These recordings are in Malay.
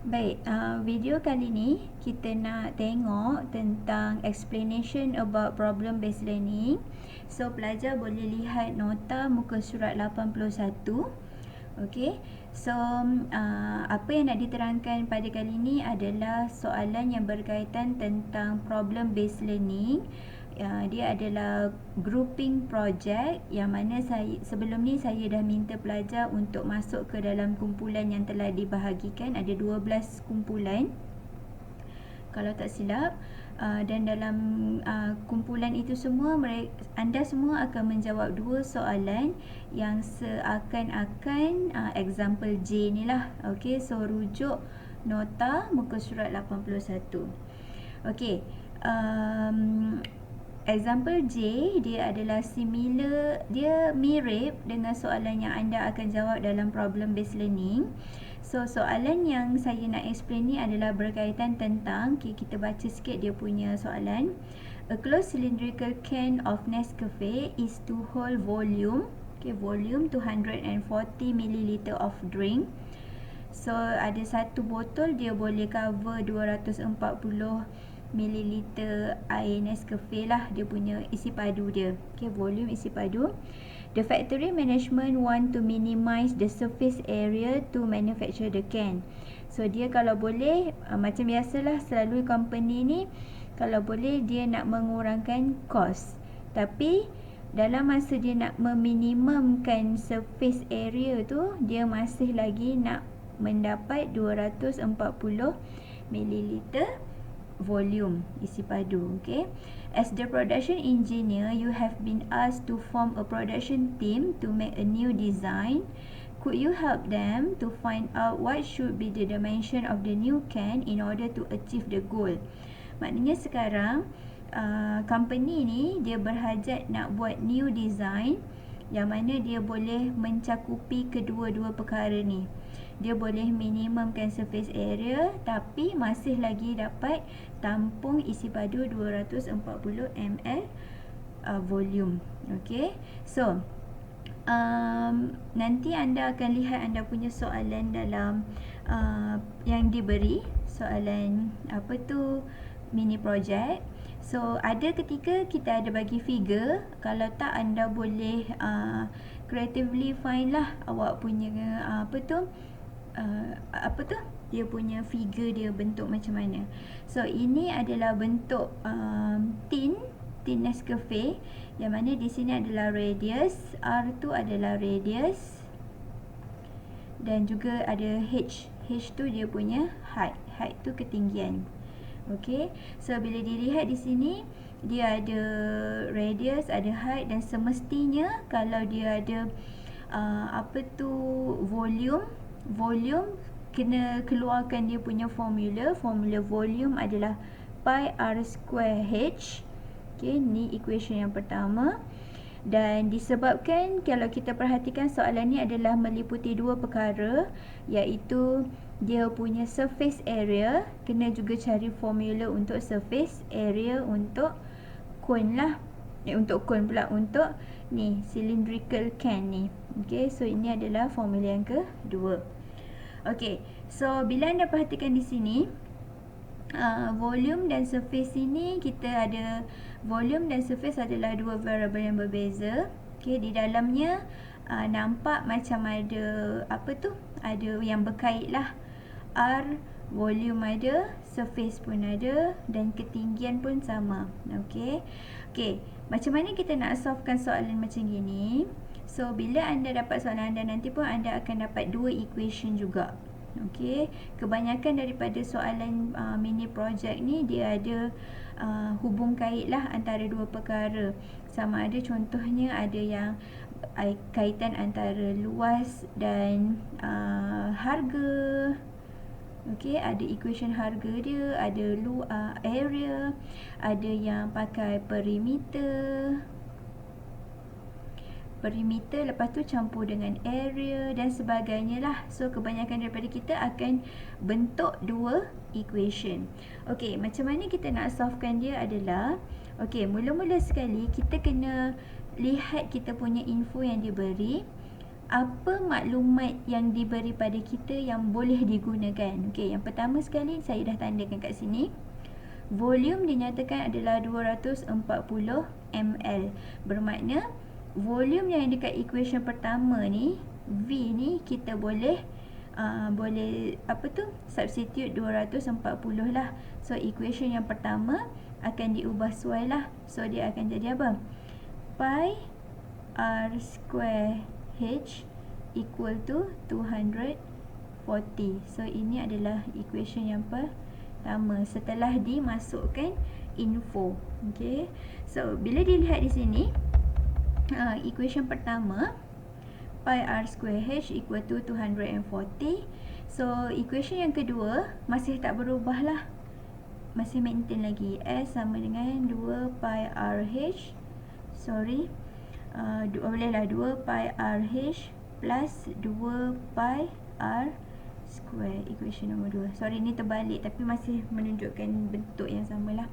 Baik, video kali ni kita nak tengok tentang explanation about problem based learning. So pelajar boleh lihat nota muka surat 81. Okey. So apa yang nak diterangkan pada kali ini adalah soalan yang berkaitan tentang problem based learning. Dia adalah grouping project yang mana sebelum ni saya dah minta pelajar untuk masuk ke dalam kumpulan yang telah dibahagikan. Ada 12 kumpulan kalau tak silap, dan dalam kumpulan itu semua anda semua akan menjawab dua soalan yang seakan-akan example J ni lah. Okey, so rujuk nota muka surat 81. Okey, example J dia adalah similar, dia mirip dengan soalan yang anda akan jawab dalam problem based learning. So soalan yang saya nak explain ni adalah berkaitan tentang, kita baca sikit dia punya soalan. A closed cylindrical can of Nescafe is to hold volume, volume 240 ml of drink. So ada satu botol dia boleh cover 240 mililiter air Nescafe lah, dia punya isi padu dia. Volume isi padu. The factory management want to minimize the surface area to manufacture the can. So dia kalau boleh, macam biasalah selalu company ni kalau boleh dia nak mengurangkan cost. Tapi dalam masa dia nak meminimumkan surface area tu, dia masih lagi nak mendapat 240 mililiter volume isi padu. Okay, as the production engineer, you have been asked to form a production team to make a new design. Could you help them to find out what should be the dimension of the new can in order to achieve the goal? Maknanya sekarang company ni dia berhajat nak buat new design yang mana dia boleh mencakupi kedua-dua perkara ni. Dia boleh minimumkan surface area tapi masih lagi dapat tampung isi padu 240 ml volume. Okay, so nanti anda akan lihat anda punya soalan dalam yang diberi, soalan apa tu, mini project. So ada ketika kita ada bagi figure, kalau tak anda boleh creatively find lah awak punya dia punya figure dia bentuk macam mana. So ini adalah bentuk tin Nescafe yang mana di sini adalah radius, R tu adalah radius, dan juga ada H tu dia punya height tu ketinggian. Okey, so bila dilihat di sini dia ada radius, ada height, dan semestinya kalau dia ada volume kena keluarkan dia punya formula volume adalah pi r square h. Okey, ni equation yang pertama. Dan disebabkan kalau kita perhatikan soalan ni adalah meliputi dua perkara, iaitu dia punya surface area, kena juga cari formula untuk surface area untuk cone lah, untuk cone pula, untuk ni cylindrical can ni. Okey, so ini adalah formula yang kedua. Okey, so bila anda perhatikan di sini, volume dan surface ini, kita ada volume dan surface adalah dua variable yang berbeza. Okey, di dalamnya nampak macam ada ada yang berkait lah. R volume ada, surface pun ada, dan ketinggian pun sama. Okey. Okey, macam mana kita nak solvekan soalan macam gini? So bila anda dapat soalan anda, nanti pun anda akan dapat dua equation juga. Okey, kebanyakan daripada soalan mini project ni dia ada hubung kait lah antara dua perkara. Sama ada contohnya ada yang kaitan antara luas dan harga. Okey, ada equation harga dia, ada area, ada yang pakai perimeter, lepas tu campur dengan area dan sebagainya lah. So kebanyakan daripada kita akan bentuk dua equation. Okey, macam mana kita nak solvekan dia adalah, mula-mula sekali kita kena lihat kita punya info yang diberi. apa maklumat yang diberi pada kita yang boleh digunakan. Okey, yang pertama sekali saya dah tandakan kat sini. Volume dinyatakan adalah 240 ml. Bermakna volume yang dekat equation pertama ni, V ni kita boleh substitute 240 lah. So equation yang pertama akan diubah suai lah. So dia akan jadi apa? Pi r square h equal to 240. So ini adalah equation yang pertama setelah dimasukkan info. Okay. So bila dilihat di sini, equation pertama pi r square h equal to 240. So equation yang kedua masih tak berubah lah, masih maintain lagi. S sama dengan 2 pi r h, bolehlah 2 pi r h plus 2 pi r square. Equation nombor 2. Ni terbalik tapi masih menunjukkan bentuk yang samalah.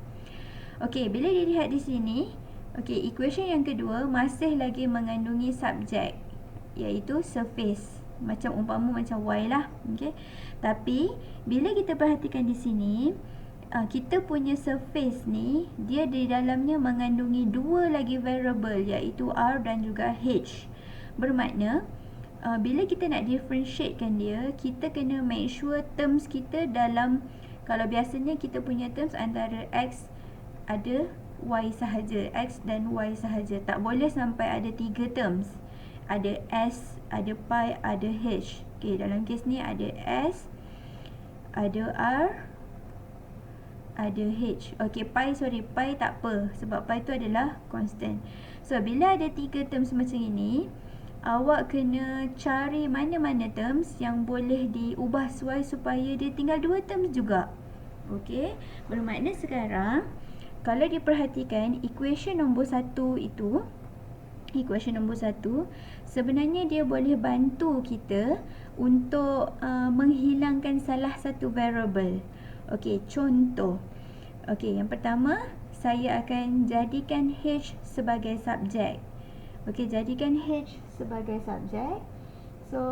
Okey, bila dilihat di sini, okey, equation yang kedua masih lagi mengandungi subjek, iaitu surface. Macam umpama macam Y lah. Okey. Tapi bila kita perhatikan di sini, kita punya surface ni, dia di dalamnya mengandungi dua lagi variable, iaitu R dan juga H. Bermakna bila kita nak differentiatekan dia, kita kena make sure terms kita dalam, kalau biasanya kita punya terms antara X ada Y sahaja, X dan Y sahaja. Tak boleh sampai ada 3 terms. Ada S, ada pi, ada H. Okey, dalam kes ni ada S, ada R, ada H. Okey, pi tak apa sebab pi tu adalah constant. So bila ada 3 terms macam ini, awak kena cari mana-mana terms yang boleh diubah suai supaya dia tinggal 2 terms juga. Okey, bermakna sekarang kalau diperhatikan equation nombor 1 itu, equation nombor 1 sebenarnya dia boleh bantu kita untuk menghilangkan salah satu variable. Okey, contoh. Okey, yang pertama saya akan jadikan H sebagai subjek. Okey, jadikan H sebagai subjek. So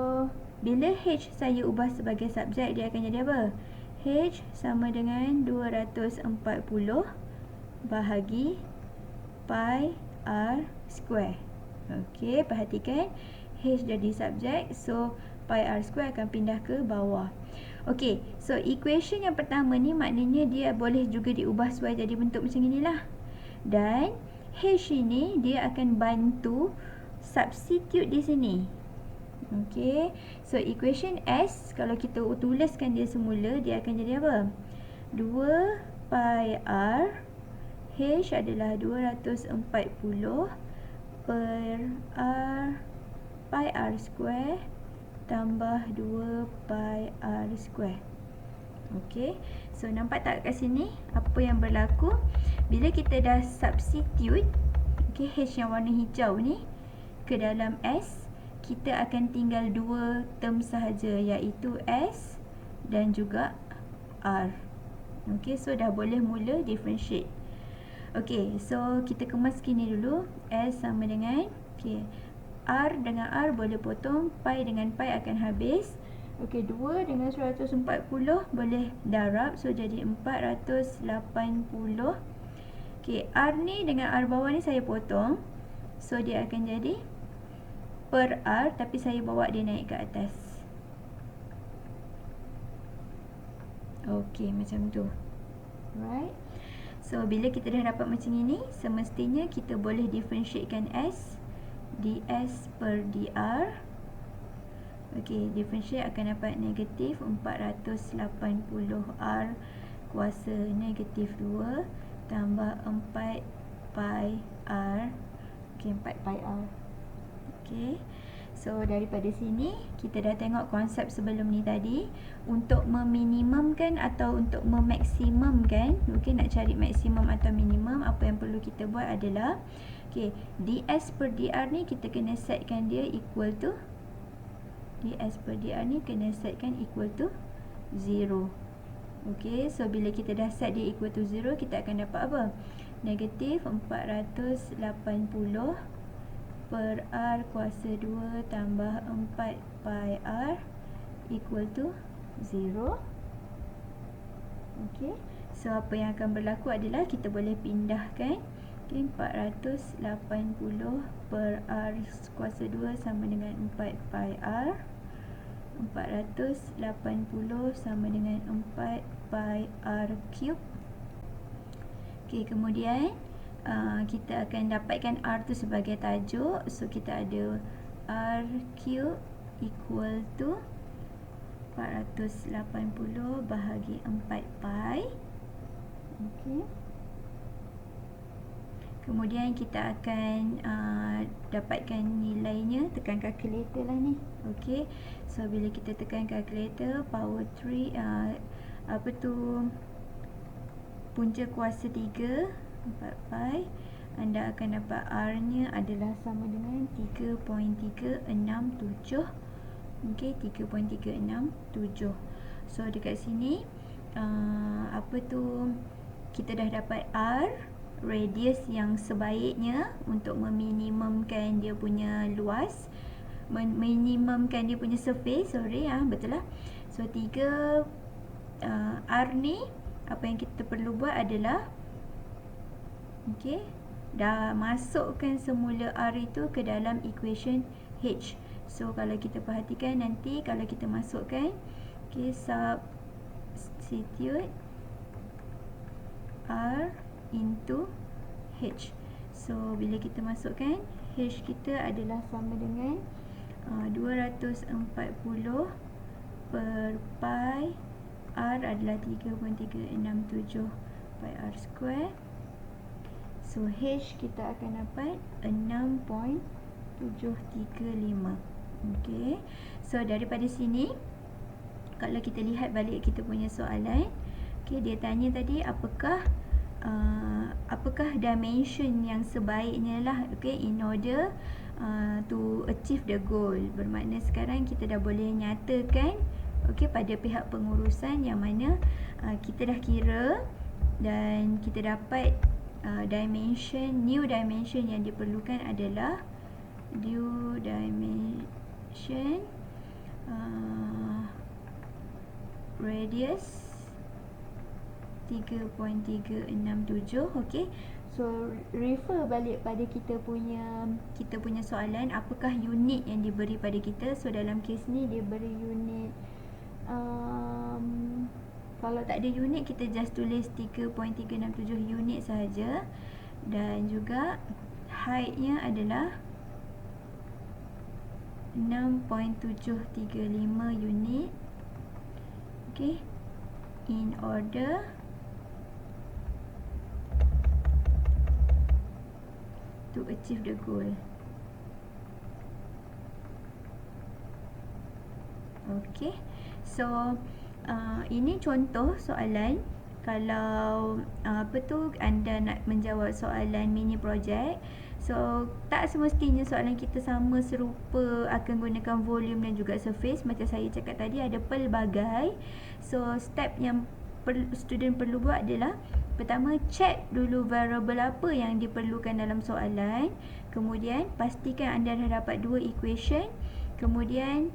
bila H saya ubah sebagai subjek, dia akan jadi apa? H sama dengan 240 bahagi pi r square. Okey, perhatikan H jadi subjek, so pi r square akan pindah ke bawah. Okey, so equation yang pertama ni maknanya dia boleh juga diubah suai jadi bentuk macam inilah. Dan H ini dia akan bantu substitute di sini. Okey, so equation S kalau kita tuliskan dia semula, dia akan jadi apa? 2 pi r H adalah 240 per R pi R square tambah 2 pi R square. Okey, so nampak tak kat sini apa yang berlaku? Bila kita dah substitute, okey, H yang warna hijau ni ke dalam S, kita akan tinggal 2 term sahaja, iaitu S dan juga R. Okey, so dah boleh mula differentiate. Okey, so kita kemas gini dulu. S sama dengan, okey, R dengan R boleh potong, pi dengan pi akan habis. Okey, 2 dengan 140 boleh darab, so jadi 480. Okey, R ni dengan R bawah ni saya potong, so dia akan jadi per R, tapi saya bawa dia naik ke atas. Okey, macam tu. Alright. So bila kita dah dapat macam ini, semestinya kita boleh differentiatekan S, ds per dr. Okey, differentiate akan dapat negatif 480R kuasa negatif 2 tambah 4 pi R. Okey, 4 pi R. Okey, so daripada sini kita dah tengok konsep sebelum ni tadi. Untuk meminimumkan atau untuk memaksimumkan, okey, nak cari maksimum atau minimum, apa yang perlu kita buat adalah, okey, ds per dr ni kita kena setkan dia equal to, ds per dr ni kena setkan equal to 0. Okey, so bila kita dah set dia equal to 0, kita akan dapat apa? Negatif 480 per R kuasa 2 tambah 4 pi R equal to 0. Okay, so apa yang akan berlaku adalah kita boleh pindahkan. Okay, 480 per R kuasa 2 sama dengan 4 pi R. 480 sama dengan 4 pi R cube. Okay, kemudian kita akan dapatkan R tu sebagai tajuk. So kita ada R cube equal to 480 bahagi 4 pi. Okay. Kemudian kita akan dapatkan nilainya, tekan kalkulator lah ni. Okay. So bila kita tekan kalkulator, power 3 apa tu, punca kuasa 3 4 pi, anda akan dapat R nya adalah sama dengan 3.367. Okay, 3.367. So dekat sini apa tu, kita dah dapat R, radius yang sebaiknya untuk meminimumkan dia punya luas, minimumkan dia punya surface, betul lah. So 3 R ni, apa yang kita perlu buat adalah, okay, dah masukkan semula R itu ke dalam equation H. So kalau kita perhatikan nanti, kalau kita masukkan, okay, substitute R into H. So bila kita masukkan, H kita adalah sama dengan 240 per pi R adalah 3.367 pi R square. So H kita akan dapat 6.735. Okay, so daripada sini, kalau kita lihat balik kita punya soalan, okay, dia tanya tadi apakah dimension yang sebaiknya lah, okay, in order to achieve the goal. Bermakna sekarang kita dah boleh nyatakan, okay, pada pihak pengurusan yang mana kita dah kira dan kita dapat new dimension yang diperlukan adalah new dimension radius 3.367. Okay, so refer balik pada kita punya soalan, apakah unit yang diberi pada kita. So dalam kes ni dia beri unit, kalau tak ada unit kita just tulis 3.367 unit sahaja, dan juga height-nya adalah 6.735 unit. Okay, in order to achieve the goal. Okay, so ini contoh soalan. Kalau anda nak menjawab soalan mini project, so tak semestinya soalan kita sama serupa akan gunakan volume dan juga surface. Macam saya cakap tadi, ada pelbagai. So step yang student perlu buat adalah, pertama, check dulu variable apa yang diperlukan dalam soalan. Kemudian pastikan anda dah dapat 2 equation. Kemudian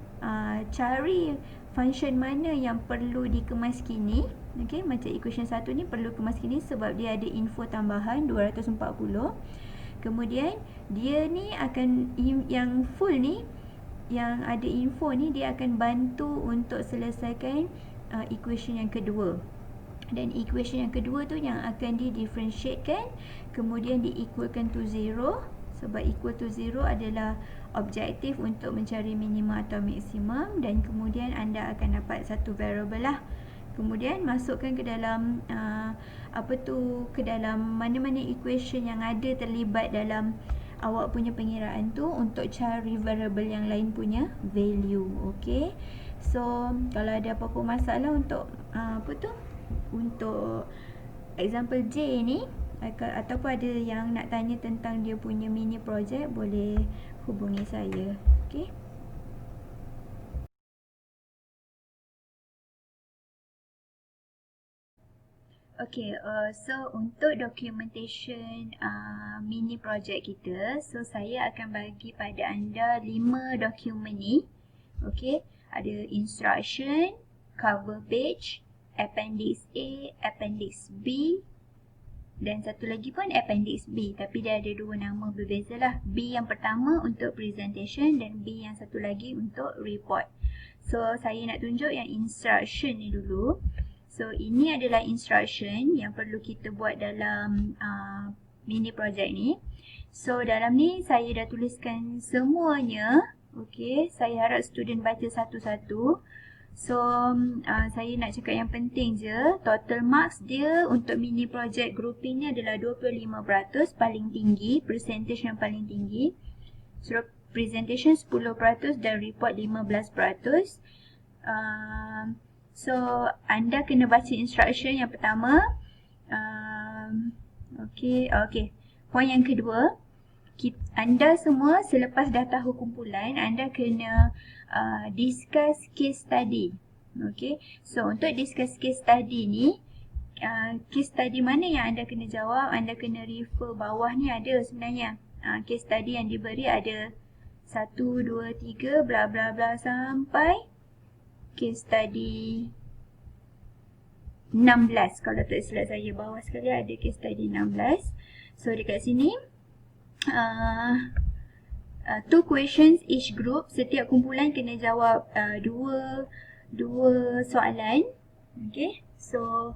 cari function mana yang perlu dikemaskini. Okay, macam equation 1 ni perlu kemaskini sebab dia ada info tambahan 240. Kemudian dia ni akan, yang full ni, yang ada info ni, dia akan bantu untuk selesaikan equation yang kedua. Dan equation yang kedua tu yang akan di-differentiatekan, kemudian di-equalkan to 0. Sebab equal to 0 adalah objektif untuk mencari minima atau maksimum. Dan kemudian anda akan dapat satu variable lah. Kemudian masukkan ke dalam ke dalam mana-mana equation yang ada terlibat dalam awak punya pengiraan tu, untuk cari variable yang lain punya value. Okay, so kalau ada apa-apa masalah untuk untuk example J ni, ataupun ada yang nak tanya tentang dia punya mini project, boleh hubungi saya. Okay. Okay, so untuk documentation mini project kita, so saya akan bagi pada anda 5 dokumen ni. Okay, ada instruction, cover page, appendix A, appendix B dan satu lagi pun appendix B, tapi dia ada dua nama berbeza lah. B yang pertama untuk presentation dan B yang satu lagi untuk report. So saya nak tunjuk yang instruction ni dulu. So ini adalah instruction yang perlu kita buat dalam mini project ni. So dalam ni saya dah tuliskan semuanya. Okay, saya harap student baca satu-satu. So saya nak cakap yang penting je, total marks dia untuk mini project grouping ni adalah 25% paling tinggi, percentage yang paling tinggi. So presentation 10% dan report 15%. So anda kena baca instruction yang pertama. Okay. Poin yang kedua, anda semua selepas dah tahu kumpulan, anda kena discuss case study. Okay. So untuk discuss case study ni, case study mana yang anda kena jawab, anda kena refer bawah ni ada sebenarnya. Case study yang diberi ada 1, 2, 3 bla bla bla sampai case study 16. Kalau tak silap saya, bawah sekali ada case study 16. So dekat sini 2 questions each group. Setiap kumpulan kena jawab 2 soalan. Okay. So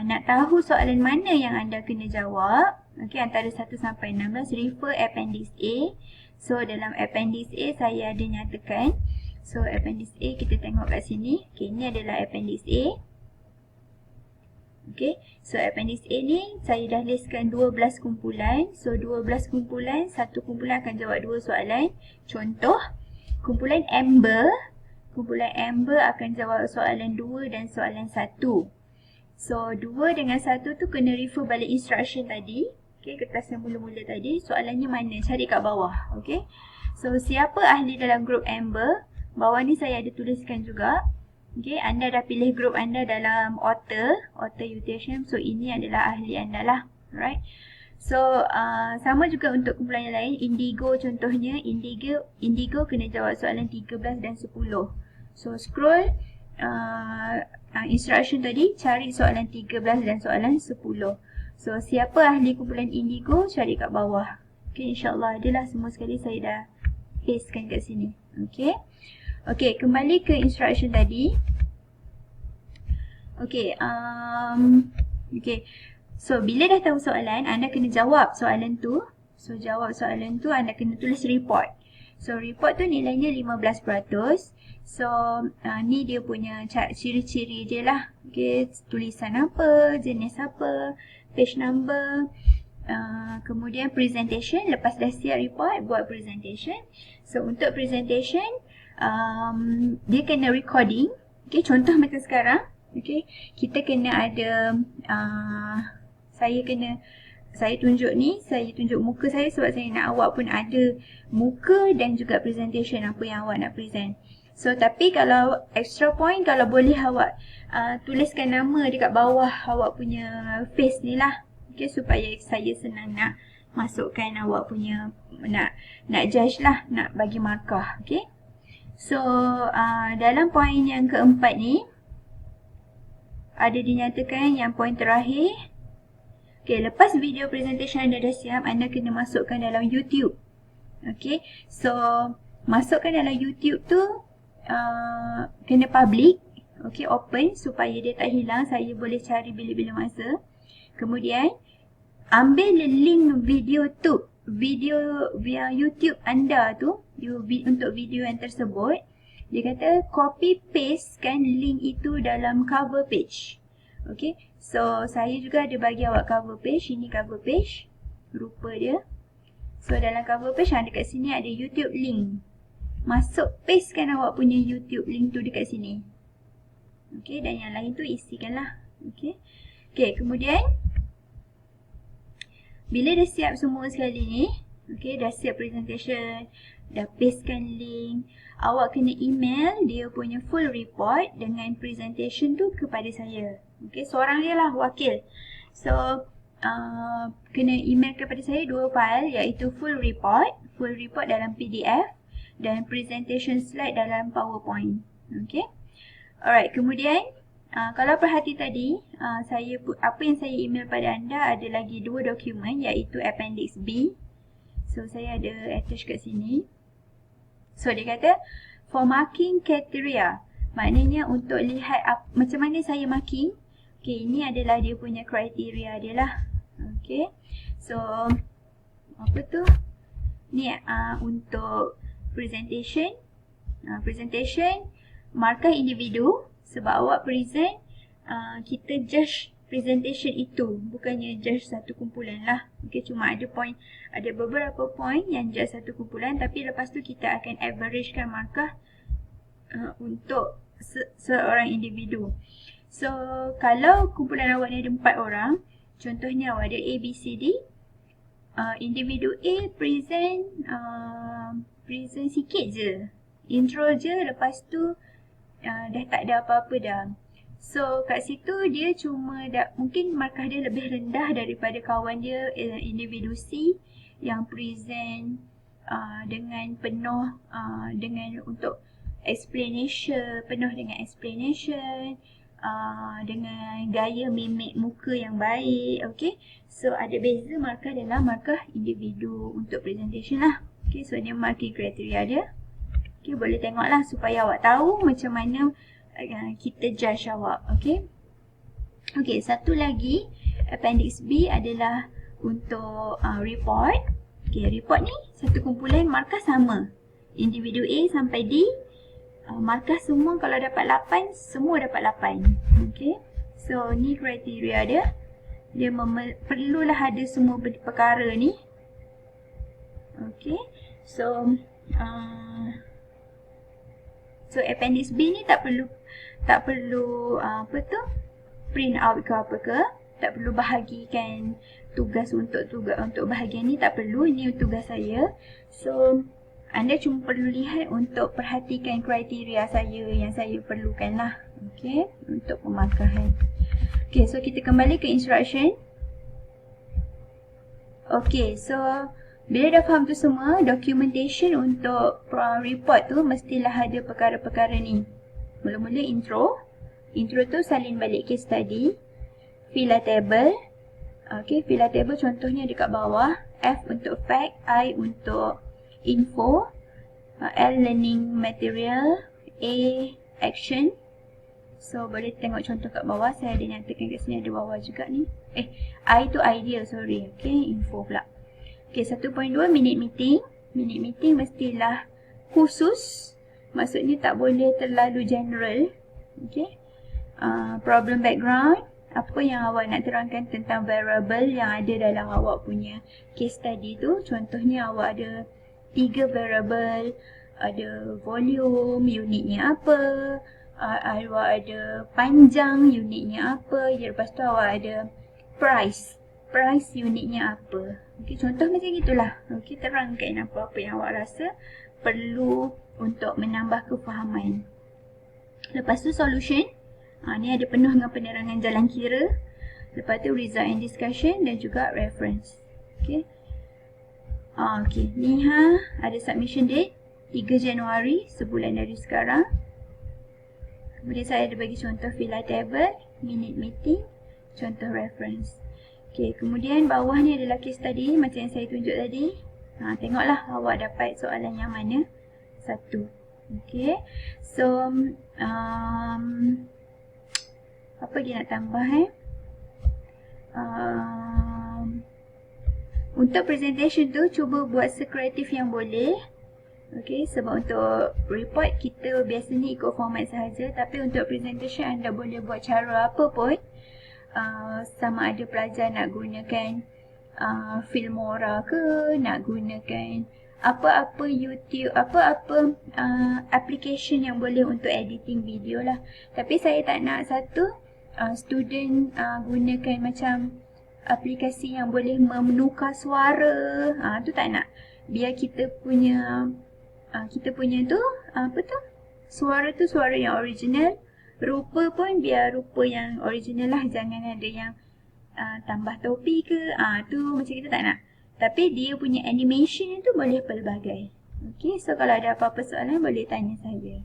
nak tahu soalan mana yang anda kena jawab, okay, antara 1 sampai 16, refer appendix A. So dalam appendix A saya ada nyatakan. So appendix A kita tengok kat sini. Okay, ini adalah appendix A. Okay, so appendix A ni saya dah listkan 12 kumpulan. So 12 kumpulan, satu kumpulan akan jawab 2 soalan. Contoh, kumpulan Amber. Kumpulan Amber akan jawab soalan 2 dan soalan 1. So 2 dengan 1 tu kena refer balik instruction tadi. Okay, kertas yang mula-mula tadi. Soalannya mana? Cari kat bawah. Okay, so siapa ahli dalam grup Amber? Bawah ni saya ada tuliskan juga. Okay, anda dah pilih grup anda dalam author UTHM. So ini adalah ahli anda lah. Alright. So sama juga untuk kumpulan yang lain. Indigo contohnya. Indigo kena jawab soalan 13 dan 10. So scroll instruction tadi, cari soalan 13 dan soalan 10. So siapa ahli kumpulan Indigo, cari kat bawah. Okay, insyaAllah adalah semua sekali saya dah pastekan kat sini. Okay. Okay, kembali ke instruction tadi. Okay, so bila dah tahu soalan, anda kena jawab soalan tu. So jawab soalan tu, anda kena tulis report. So report tu nilainya 15%. So ni dia punya ciri-ciri dia lah. Okay, tulisan apa, jenis apa, page number. Kemudian presentation, lepas dah siap report, buat presentation. So untuk presentation, dia kena recording. Okay, contoh macam sekarang. Okay, kita kena ada saya tunjuk ni, saya tunjuk muka saya sebab saya nak awak pun ada muka dan juga presentation apa yang awak nak present. So tapi kalau extra point, kalau boleh awak tuliskan nama dekat bawah awak punya face ni lah. Okay, supaya saya senang nak masukkan awak punya, nak judge lah, nak bagi markah. Okay. So dalam poin yang keempat ni ada dinyatakan yang poin terakhir. Okay, lepas video presentation anda dah siap, anda kena masukkan dalam YouTube. Okay, so masukkan dalam YouTube tu kena public. Okay, open supaya dia tak hilang, saya boleh cari bila-bila masa. Kemudian ambil link video tu, video via YouTube anda tu, untuk video yang tersebut. Dia kata copy paste kan link itu dalam cover page. Okay, so saya juga ada bagi awak cover page. Ini cover page, rupa dia. So dalam cover page dekat sini ada YouTube link. Masuk, pastekan awak punya YouTube link tu dekat sini. Okay, dan yang lain tu isikanlah. Okay, kemudian bila dah siap semua sekali ni, okay, dah siap presentation, dah pastekan link, awak kena email dia punya full report dengan presentation tu kepada saya. Okay, seorang dia lah wakil. So, kena email kepada saya 2 file iaitu full report dalam PDF dan presentation slide dalam PowerPoint. Okay. Alright, kemudian kalau perhati tadi, apa yang saya email pada anda ada lagi 2 dokumen iaitu Appendix B. So, saya ada attach kat sini. So, dia kata for marking criteria. Maknanya untuk lihat macam mana saya marking. Okay, ini adalah dia punya kriteria dia lah. Okay, so apa tu? Ni untuk presentation. Presentation, markah individu. Sebab awak present, kita judge presentation itu. Bukannya judge satu kumpulan lah. Okay, cuma ada beberapa point yang judge satu kumpulan. Tapi lepas tu kita akan averagekan markah untuk seorang individu. So, kalau kumpulan awak ni ada 4 orang, contohnya awak ada A, B, C, D. Individu A present sikit je. Intro je, lepas tu dah tak ada apa-apa dah. So, kat situ dia cuma mungkin markah dia lebih rendah daripada kawan dia, individu C yang present dengan penuh untuk explanation, penuh dengan explanation, dengan gaya mimik muka yang baik. Okay, so ada beza markah dalam markah individu untuk presentation lah. Okay, so ni marking kriteria dia. Okay, boleh tengok lah supaya awak tahu macam mana kita judge awak. Okay, satu lagi Appendix B adalah untuk report. Okay, report ni satu kumpulan markah sama, individu A sampai D. Markah semua kalau dapat 8, semua dapat 8. Okay, so ni kriteria dia. Dia perlulah ada semua perkara ni. Okay, so Appendix B ni tak perlu print out ke apa ke. Tak perlu bahagikan tugas untuk bahagian ni, tak perlu. Ini tugas saya. So anda cuma perlu lihat untuk perhatikan kriteria saya yang saya perlukan lah. Okay, untuk pemarkahan. Okay, so kita kembali ke instruction. Okay, so bila dah faham tu semua, documentation untuk report tu mestilah ada perkara-perkara ni. Mula-mula intro. Intro tu salin balik case study. Fill a table. Okay, fill a table contohnya dekat bawah. F untuk fact, I untuk info, L learning material, A action. So boleh tengok contoh kat bawah. Saya ada nyatakan kat sini, ada bawah juga ni. I tu idea, sorry. Okay, info pula. Okay, 1.2 minute meeting. Minute meeting mestilah khusus. Maksudnya tak boleh terlalu general. Okay. Problem background. Apa yang awak nak terangkan tentang variable yang ada dalam awak punya case study tu. Contohnya awak ada 3 variable, ada volume, unitnya apa, awak ada panjang, unitnya apa, lepas tu awak ada price unitnya apa. Okay, contoh macam itulah. Okay, terangkan apa-apa yang awak rasa perlu untuk menambah kefahaman. Lepas tu solution. Ni ada penuh dengan penerangan jalan kira. Lepas tu result and discussion dan juga reference. Okay. Okay, ni ada submission date 3 Januari, sebulan dari sekarang. Kemudian saya ada bagi contoh fill a table, minute meeting, contoh reference. Okay, kemudian bawah ni adalah case study macam yang saya tunjuk tadi. Tengoklah awak dapat soalan yang mana. Satu. Okay, so apa lagi nak tambah untuk presentation tu cuba buat sekreatif yang boleh. Okay, sebab untuk report kita biasanya ikut format sahaja, tapi untuk presentation anda boleh buat cara apa pun. Sama ada pelajar nak gunakan Filmora ke, nak gunakan apa-apa YouTube, apa-apa application yang boleh untuk editing video lah. Tapi saya tak nak student gunakan macam aplikasi yang boleh menukar suara. Tu tak nak. Biar kita punya tu suara tu suara yang original. Rupa pun biar rupa yang original lah, jangan ada yang tambah topi ke, tu macam kita tak nak. Tapi dia punya animation tu boleh pelbagai. Okay, so kalau ada apa-apa soalan boleh tanya saya.